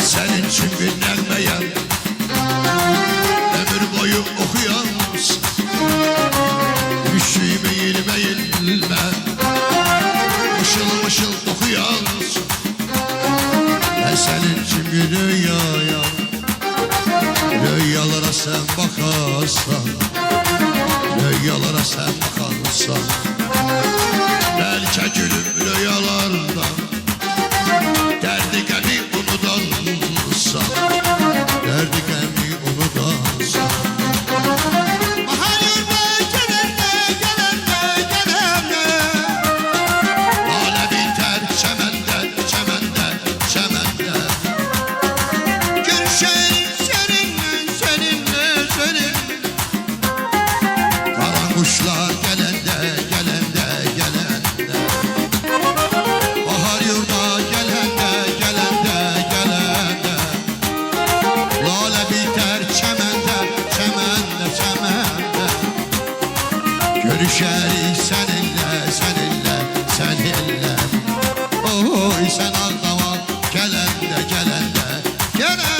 senin için bir nəğməyəm, ömür boyu oxuyamız. Düştüğüm eğilme eğilme, mışıl mışıl okuyamız. Ben senin için bir rüyayam, rüyalara sen bakarsan, rüyalara sen bakarsan, belki gülüm rüyalardan derdi qəmi unudansan, derdi qəmi unudansan. Bahar yurda gelende gelende Lale biter çemende çemende çemende. görüşeyim seninle Kara kuşlar gelende gelende gelende. Bahar yurda gelende gelende gelende. Lale biter çemende çemende çemende. Görüşerik seninle. Oy sen ağlama gelende gelende gelende.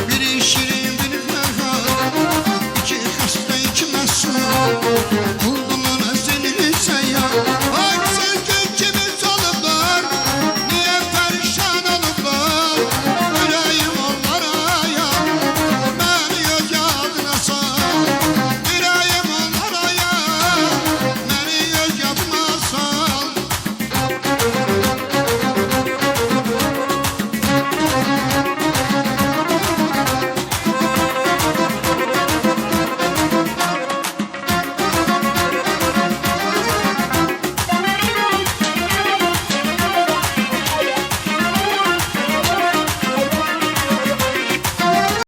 Biri şirin, biri ferhat, iki hasta, iki mesut.